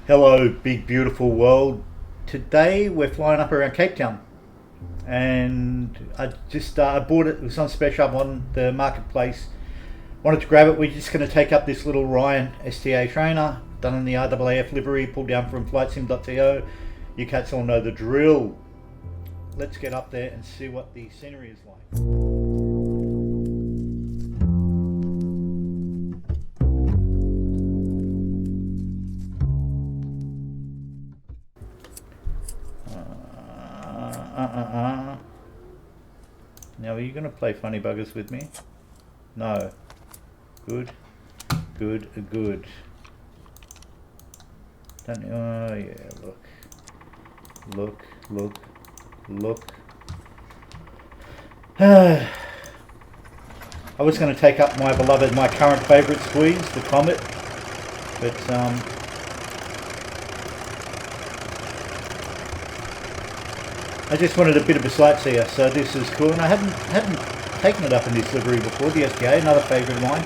Hello, big beautiful world. Today we're flying up around Cape Town, and I bought it. It was on special on the marketplace. Wanted to grab it. We're just going to take up this little Ryan STA trainer, done in the RAAF livery, pulled down from flightsim.to. You cats all know the drill. Let's get up there and see what the scenery is like. Now, are you going to play funny buggers with me? No. Good. Good. Good. Don't you? Oh, yeah, look. Look. Look. Look. I was going to take up my beloved, my current favourite squeeze, the Comet. But, I just wanted a bit of a sightseer, so this is cool. And I hadn't taken it up in this livery before, the STA, another favourite of mine.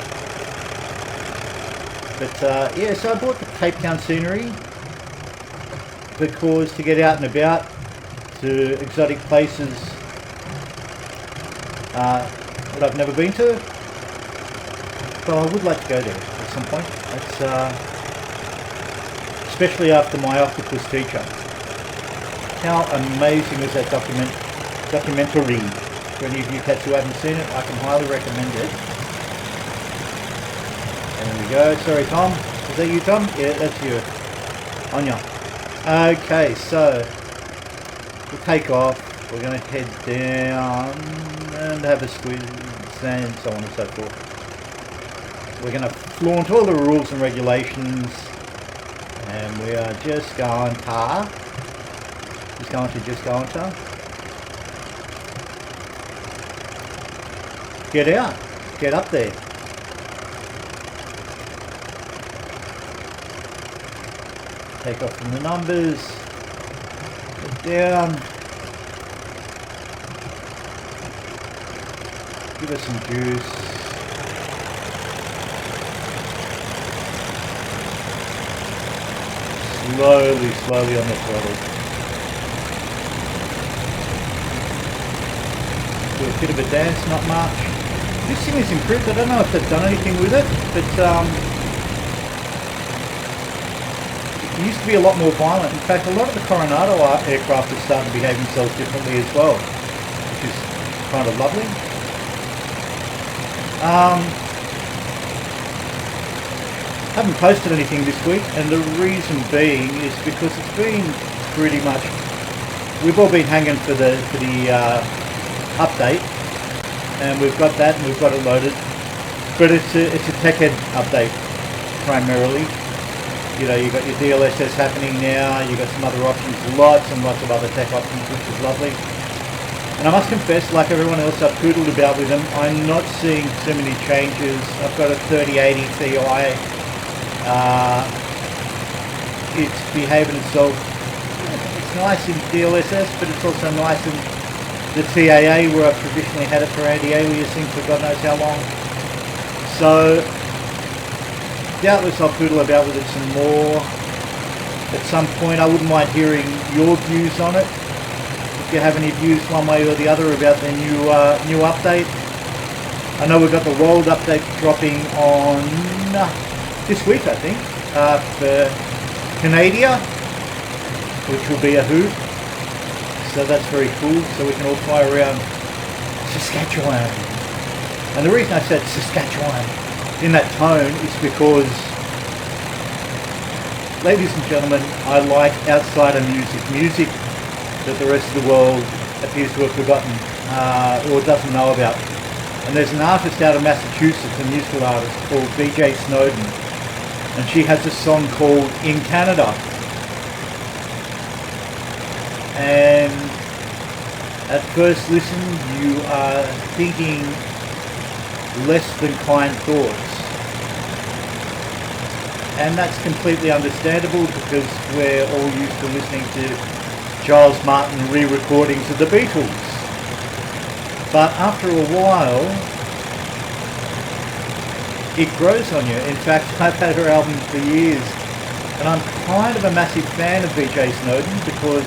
But yeah, so I bought the Cape Town scenery because to get out and about to exotic places that I've never been to. Well, I would like to go there at some point. It's especially after My Octopus Teacher. How amazing is that documentary? For any of you cats who haven't seen it, I can highly recommend it. There we go. Sorry, Tom. Is that you, Tom? Yeah, that's you. Anya. Okay, so we'll take off. We're going to head down and have a squeeze and so on and so forth. We're going to flaunt all the rules and regulations, and we are just going to. Just going to get out, get up there. Take off from the numbers, get down, give us some juice. Slowly on the throttle. Do a bit of a dance, not much. This thing is improved. I don't know if they've done anything with it, but it used to be a lot more violent. In fact, a lot of the Coronado aircraft are starting to behave themselves differently as well, which is kind of lovely. Haven't posted anything this week, and the reason being is because it's been pretty much. We've all been hanging for the update, and we've got that and we've got it loaded, but it's a tech head update primarily. You know, you've got your DLSS happening now, you've got some other options, lots and lots of other tech options, which is lovely. And I must confess, like everyone else, I've poodled about with them. I'm not seeing too many changes. I've got a 3080 Ti. It's behaving itself. It's nice in DLSS, but it's also nice in the TAA, where I've traditionally had it for anti-aliasing for God knows how long. So doubtless I'll poodle about with it some more at some point. I wouldn't mind hearing your views on it, if you have any views one way or the other about the new update. I know we've got the world update dropping on this week, I think, for Canada, which will be a hoot. So that's very cool, so we can all fly around Saskatchewan. And the reason I said Saskatchewan in that tone is because, ladies and gentlemen, I like outsider music that the rest of the world appears to have forgotten or doesn't know about. And there's an artist out of Massachusetts, a musical artist called BJ Snowden, and she has a song called In Canada. And at first listen, you are thinking less than kind thoughts. And that's completely understandable because we're all used to listening to Giles Martin re-recordings of the Beatles. But after a while, it grows on you. In fact, I've had her album for years, And I'm kind of a massive fan of BJ Snowden because,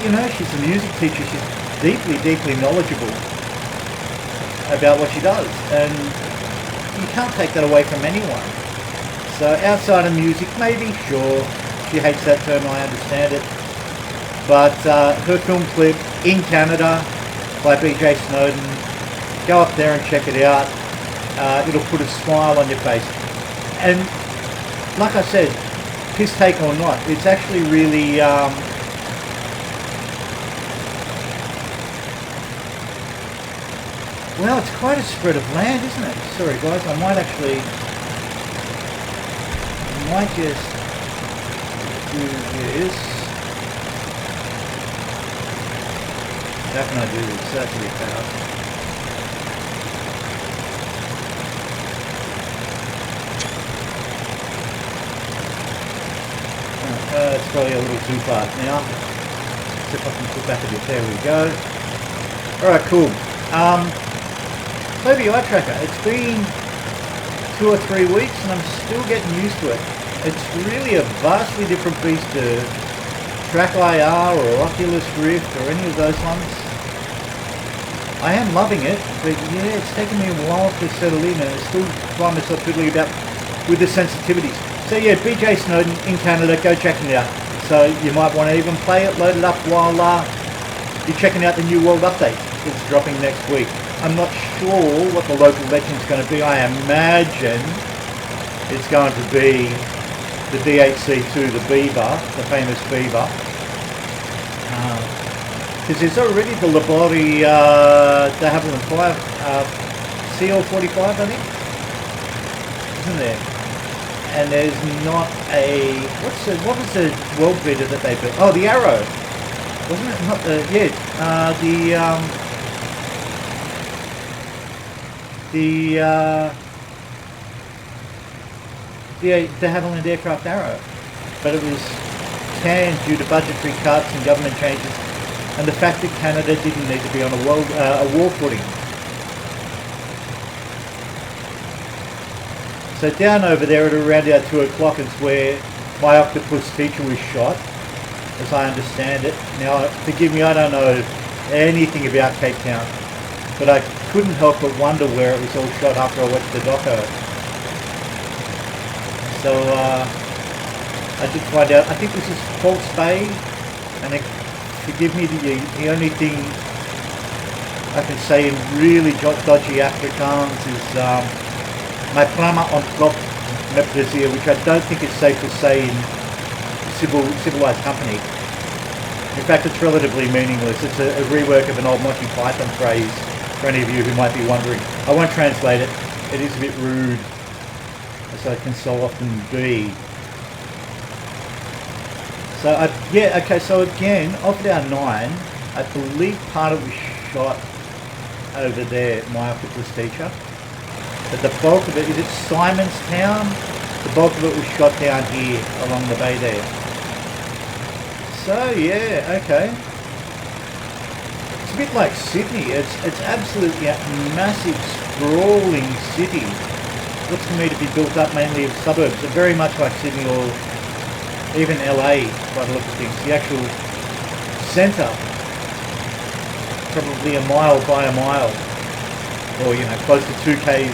you know, she's a music teacher. She's deeply, deeply knowledgeable about what she does. And you can't take that away from anyone. So outside of music, maybe, sure, she hates that term, I understand it. But her film clip, In Canada, by BJ Snowden, go up there and check it out. It'll put a smile on your face. And like I said, piss take or not, it's actually really well, it's quite a spread of land, isn't it? Sorry guys, I might just do this. How can I do this? That's a bit fast. It's probably a little too fast now. See if I can put back a bit. There we go. Alright, cool. OBI tracker. It's been 2 or 3 weeks and I'm still getting used to it. It's really a vastly different beast to Track IR or Oculus Rift or any of those ones. I am loving it, but yeah, it's taken me a while to settle in and I still find myself fiddling about with the sensitivities. So yeah, BJ Snowden in Canada, go check it out. So you might want to even play it, load it up while you're checking out the new World Update. It's dropping next week. I'm not sure what the local legend's going to be. I imagine it's going to be the DHC2, the Beaver, the famous Beaver. Because there's already the Labori de Havilland 5, CL45 I think, isn't there? And there's not a, what was the world beater that they built? Oh, the Arrow, wasn't it? Not the, yeah, the Havilland aircraft Arrow, but it was canned due to budgetary cuts and government changes, and the fact that Canada didn't need to be on a war footing. So down over there at around about 2 o'clock is where My Octopus Teacher was shot, as I understand it. Now, forgive me, I don't know anything about Cape Town, but I couldn't help but wonder where it was all shot after I watched the doco. So I did find out, I think this is False Bay, and forgive me, the only thing I can say in really dodgy Afrikaans is my prama on top me plezier, which I don't think is safe to say in civilized company. In fact, it's relatively meaningless. It's a rework of an old Monty Python phrase, for any of you who might be wondering. I won't translate it. It is a bit rude, as I can so often be. So, yeah, okay, so again, of our 9, I believe part of it was shot over there, My Octopus Teacher. But the bulk of it, is it Simonstown? The bulk of it was shot down here, along the bay there. So, yeah, okay. It's a bit like Sydney. It's absolutely a massive, sprawling city. Looks to me to be built up mainly of suburbs. It's very much like Sydney or even LA, by the look of things. The actual centre, probably a mile by a mile, or, you know, close to 2 Ks,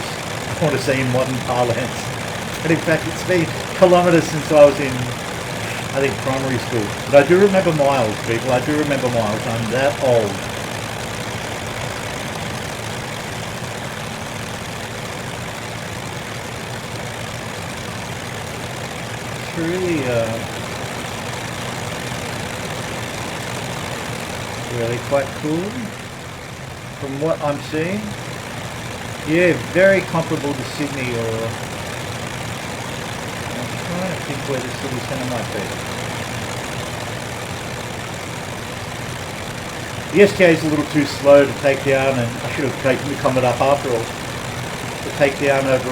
I want to say in modern parlance. But in fact, it's been kilometres since I was in, I think, primary school. But I do remember miles, people. I do remember miles. I'm that old. It's really quite cool from what I'm seeing. Yeah, very comparable to Sydney, or I'm trying to think where the city centre might be. The STA is a little too slow to take down, and I should have taken the Comet up after all, to take down over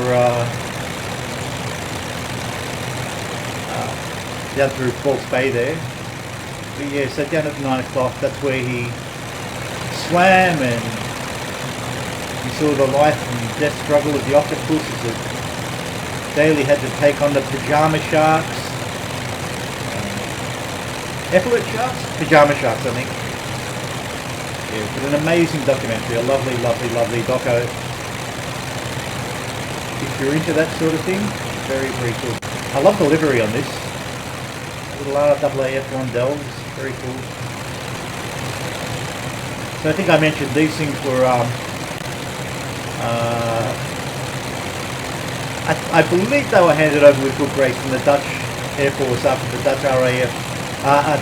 down through False Bay there. But yeah, so down at 9 o'clock, that's where he swam, and you saw the life and death struggle of the octopus as it Daly had to take on the pajama sharks. Epaulet sharks? Pajama sharks, I think. Yeah, but an amazing documentary, a lovely, lovely, lovely doco. If you're into that sort of thing, very, very cool. I love the livery on this. Little RAAF1 Delves, very cool. So I think I mentioned these things were, I believe they were handed over with good grace from the Dutch Air Force after the Dutch RAF,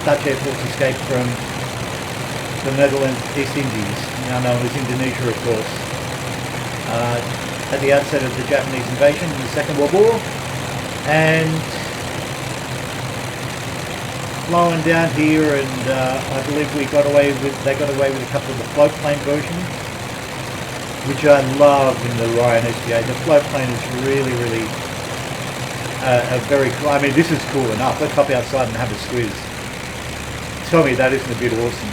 Dutch Air Force escaped from the Netherlands East Indies, now known as Indonesia, of course, at the outset of the Japanese invasion in the Second World War, and flowing down here, and I believe they got away with a couple of the float plane versions, which I love in the Ryan SPA. The float plane is really, really a very cool. I mean, this is cool enough. Let's hop outside and have a squeeze. Tell me that isn't a bit awesome.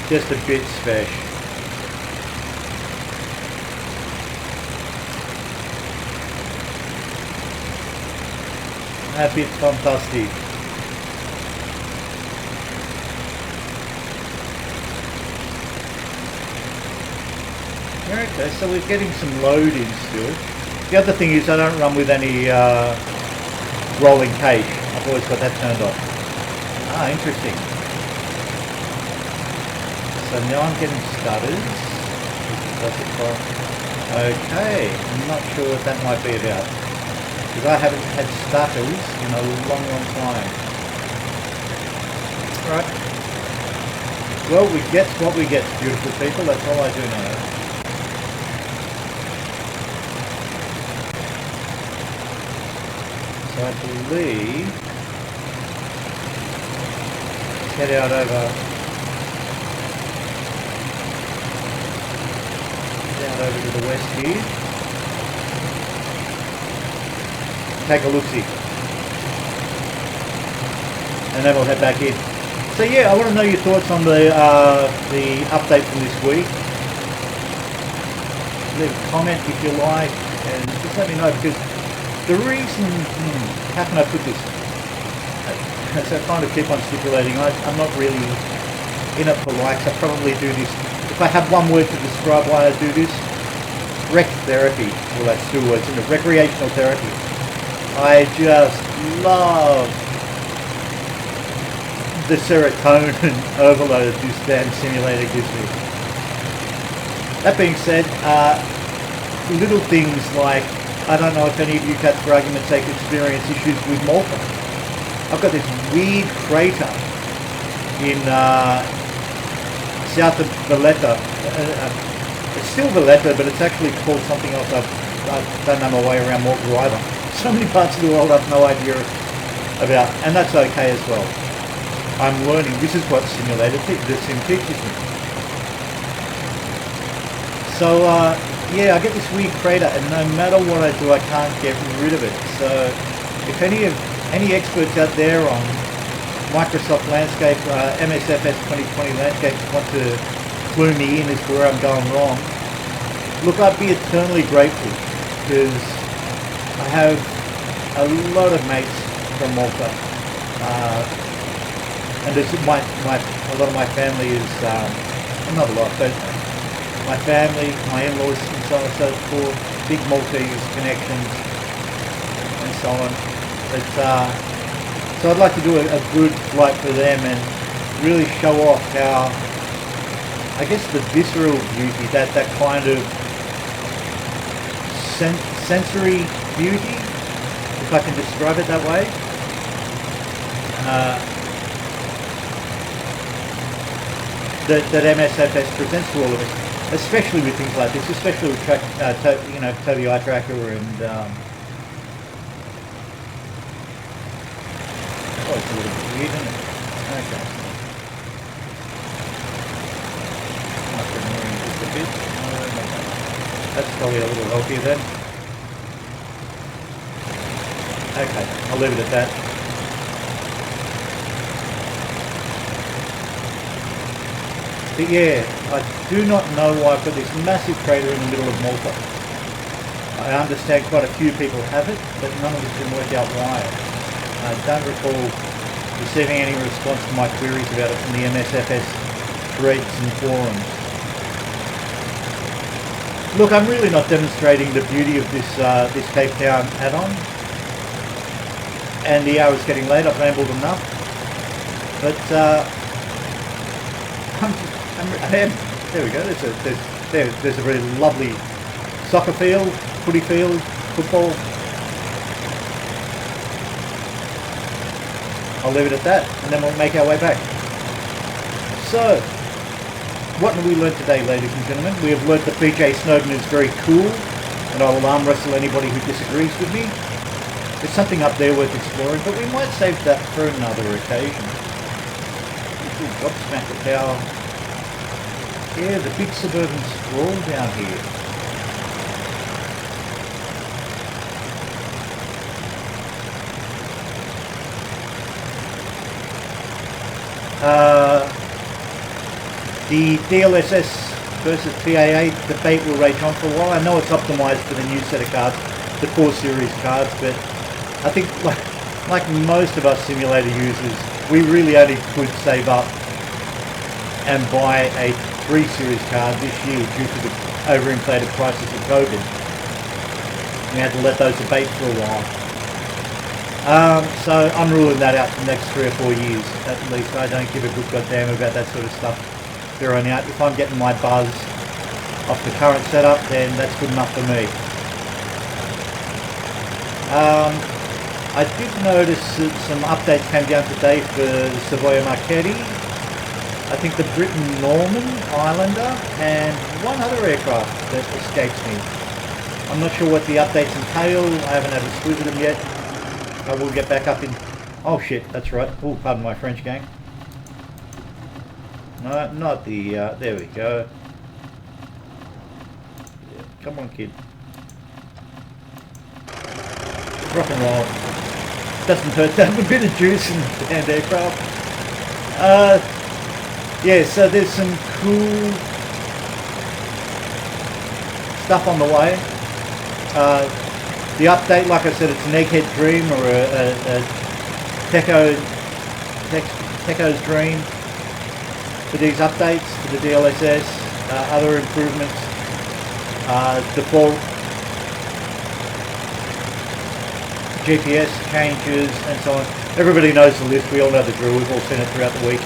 Just a bit special. A bit fantastic. Okay, so we're getting some load in still. The other thing is I don't run with any rolling cage. I've always got that turned off. Ah, interesting. So now I'm getting stutters. Okay, I'm not sure what that might be about, because I haven't had stutters in a long, long time. Right. Well, we get what we get, beautiful people. That's all I do know. So I believe let's head out over. Over to the west here. Take a look-see. And then we'll head back in. So yeah, I want to know your thoughts on the update from this week. Leave a comment if you like, and just let me know, because the reason, how can I put this? As I kind of keep on stipulating, I'm not really in it for likes. I probably do this. If I have one word to describe why I do this, rec therapy. Well, that's two words, isn't it? Recreational therapy. I just love the serotonin overload this damn simulator gives me. That being said, little things like, I don't know if any of you cats, for argument's sake, experience issues with Malta. I've got this weird crater in south of Valletta. It's still Valletta, but it's actually called something else. I don't know my way around Malta either. So many parts of the world I've no idea about, and that's okay as well. I'm learning. This is what the sim teaches me. So yeah, I get this weird crater, and no matter what I do, I can't get rid of it. So if any experts out there on Microsoft Landscape, MSFS2020 Landscape want to clue me in as to where I'm going wrong, look, I'd be eternally grateful, because I have a lot of mates from Malta, and there's a lot of my family is, not a lot, but my family, my in-laws and so on and so forth, big Maltese connections and so on. So I'd like to do a good flight for them and really show off how, I guess, the visceral beauty, that kind of sensory beauty, if I can describe it that way, that MSFS presents to all of us, especially with things like this, especially with Toby Eye Tracker and oh, it's a little bit weird, isn't it? Okay. Just a bit. That's probably a little healthier then. Okay, I'll leave it at that. But yeah, I do not know why I've got this massive crater in the middle of Malta. I understand quite a few people have it, but none of us can work out why. I don't recall receiving any response to my queries about it from the MSFS threads and forums. Look, I'm really not demonstrating the beauty of this this Cape Town add-on, and the hour's getting late. I've rambled enough, but there we go. There's a very lovely soccer field, footy field, football. I'll leave it at that, and then we'll make our way back. So, what have we learned today, ladies and gentlemen? We have learned that BJ Snowden is very cool, and I will arm wrestle anybody who disagrees with me. There's something up there worth exploring, but we might save that for another occasion. Gobsmack of how, yeah, the big suburban sprawl down here. The DLSS versus PAA debate will rage on for a while. I know it's optimised for the new set of cards, the 4 series cards, but I think like most of us simulator users, we really only could save up and buy a 3 series card this year due to the overinflated prices of COVID. We had to let those abate for a while. So I'm ruling that out for the next 3 or 4 years at least. I don't give a good goddamn about that sort of stuff there on out. If I'm getting my buzz off the current setup, then that's good enough for me. I did notice that some updates came down today for the Savoia Marchetti, I think the Britain Norman Islander, and one other aircraft that escapes me. I'm not sure what the updates entail. I haven't had a squeeze at them yet. I will get back up in... Oh shit, that's right. Oh, pardon my French, gang. No, not the... there we go. Yeah, come on, kid. Rock and roll. Doesn't hurt to have a bit of juice in the damned aircraft. Yeah, so there's some cool stuff on the way. The update, like I said, it's an Egghead Dream or a Techo's Dream for these updates for the DLSS, other improvements, default GPS changes and so on. Everybody knows the list, we all know the drill, we've all seen it throughout the week.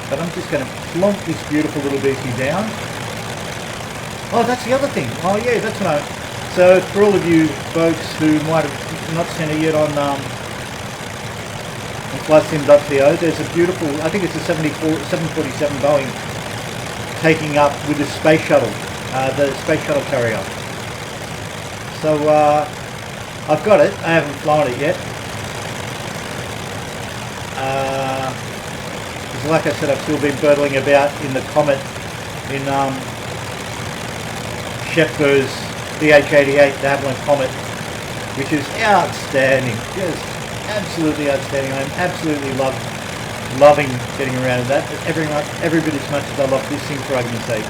But I'm just going to plonk this beautiful little beastie down. Oh, that's the other thing. Oh yeah, that's what I... So for all of you folks who might have not seen it yet on flightsim.co, there's a beautiful, I think it's a 747 Boeing taking up with the space shuttle, the space shuttle carrier. So I've got it. I haven't flown it yet. Because like I said, I've still been birdling about in the Comet in Shepgo's DH-88, the Havilland Comet, which is outstanding. Just absolutely outstanding. I'm absolutely loving getting around in that. Every bit as much as I love this thing, for argument's sake.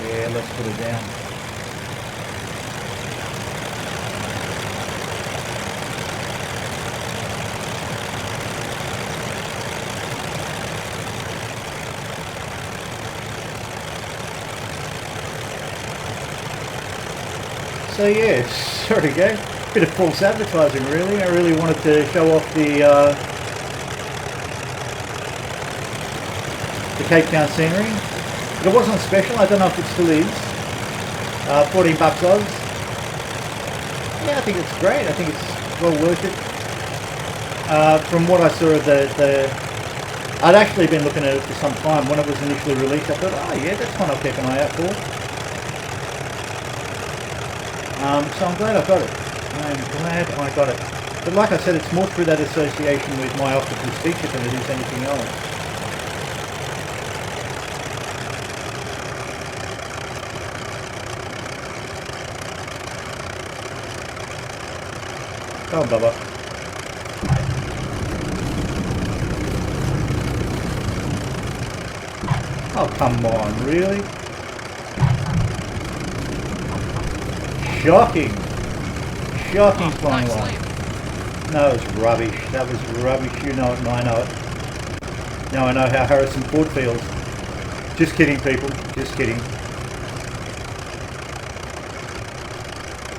Yeah, let's put it down. So yeah, sorry gang, bit of false advertising really. I really wanted to show off the Cape Town scenery, but it wasn't special. I don't know if it still is. 14 bucks Oz. Yeah, I think it's great. I think it's well worth it. From what I saw of I'd actually been looking at it for some time. When it was initially released, I thought, oh yeah, that's one I'll keep an eye out for. So I'm glad I got it. I'm glad I got it. But like I said, it's more through that association with My Octopus Teacher than it is anything else. Come on, Bubba. Oh, come on, really? Shocking. Shocking flying one. No, it's rubbish. That was rubbish. You know it and I know it. Now I know how Harrison Ford feels. Just kidding, people. Just kidding.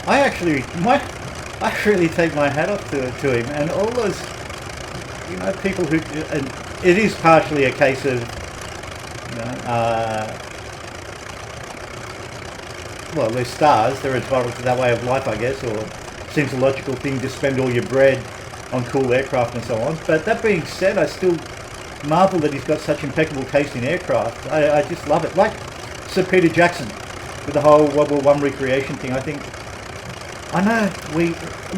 I really take my hat off to him and all those, you know, people who, and it is partially a case of, you know, well, they're stars, they're entitled to that way of life, I guess, or seems a logical thing to spend all your bread on cool aircraft and so on. But that being said, I still marvel that he's got such impeccable taste in aircraft. I just love it. Like Sir Peter Jackson with the whole World War I recreation thing. I know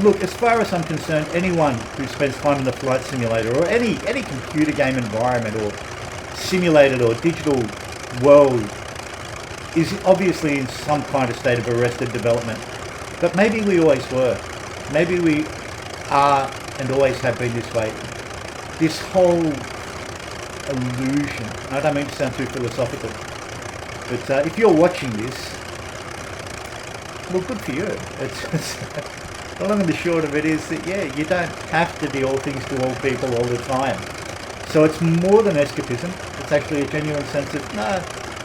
look, as far as I'm concerned, anyone who spends time in the flight simulator or any computer game environment or simulated or digital world is obviously in some kind of state of arrested development. But maybe we always were. Maybe we are and always have been this way. This whole illusion. I don't mean to sound too philosophical, but if you're watching this, well, good for you. It's the long and the short of it is that, yeah, you don't have to be all things to all people all the time. So it's more than escapism. It's actually a genuine sense of, no,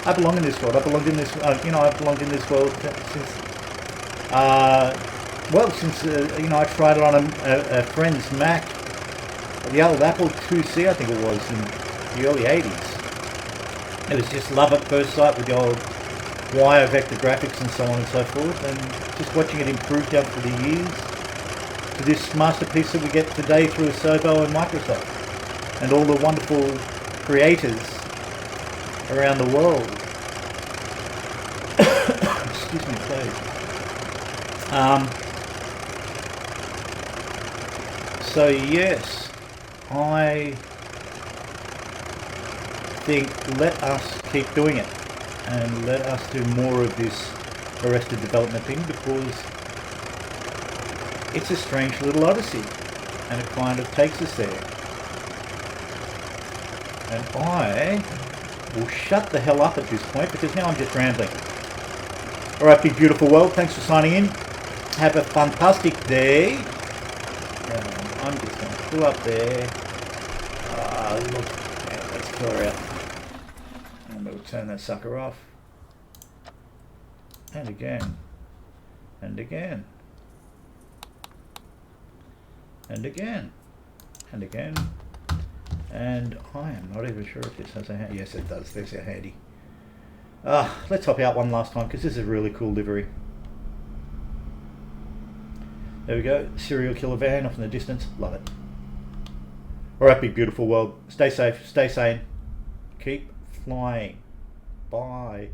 I belong in this world. I belong in this, you know, I've belonged in this world since, you know, I tried it on a friend's Mac, the old Apple IIc, I think it was, in the early 80s. It was just love at first sight with the old wire vector graphics and so on and so forth, and just watching it improve down through the years to this masterpiece that we get today through Asobo and Microsoft and all the wonderful creators around the world. Excuse me, please. So yes, I think let us keep doing it. And let us do more of this arrested development thing, because it's a strange little odyssey and it kind of takes us there. And I will shut the hell up at this point because now I'm just rambling. Alright, big beautiful world, thanks for signing in. Have a fantastic day. I'm just going to pull up there. Look, yeah, let's clear out. And we'll turn that sucker off. And again. And again. And again. And again. And I am not even sure if this has a handy. Yes, it does. There's a handy. Let's hop out one last time because this is a really cool livery. There we go. Serial killer van off in the distance. Love it. Alright, big beautiful world. Stay safe. Stay sane. Keep flying. Bye.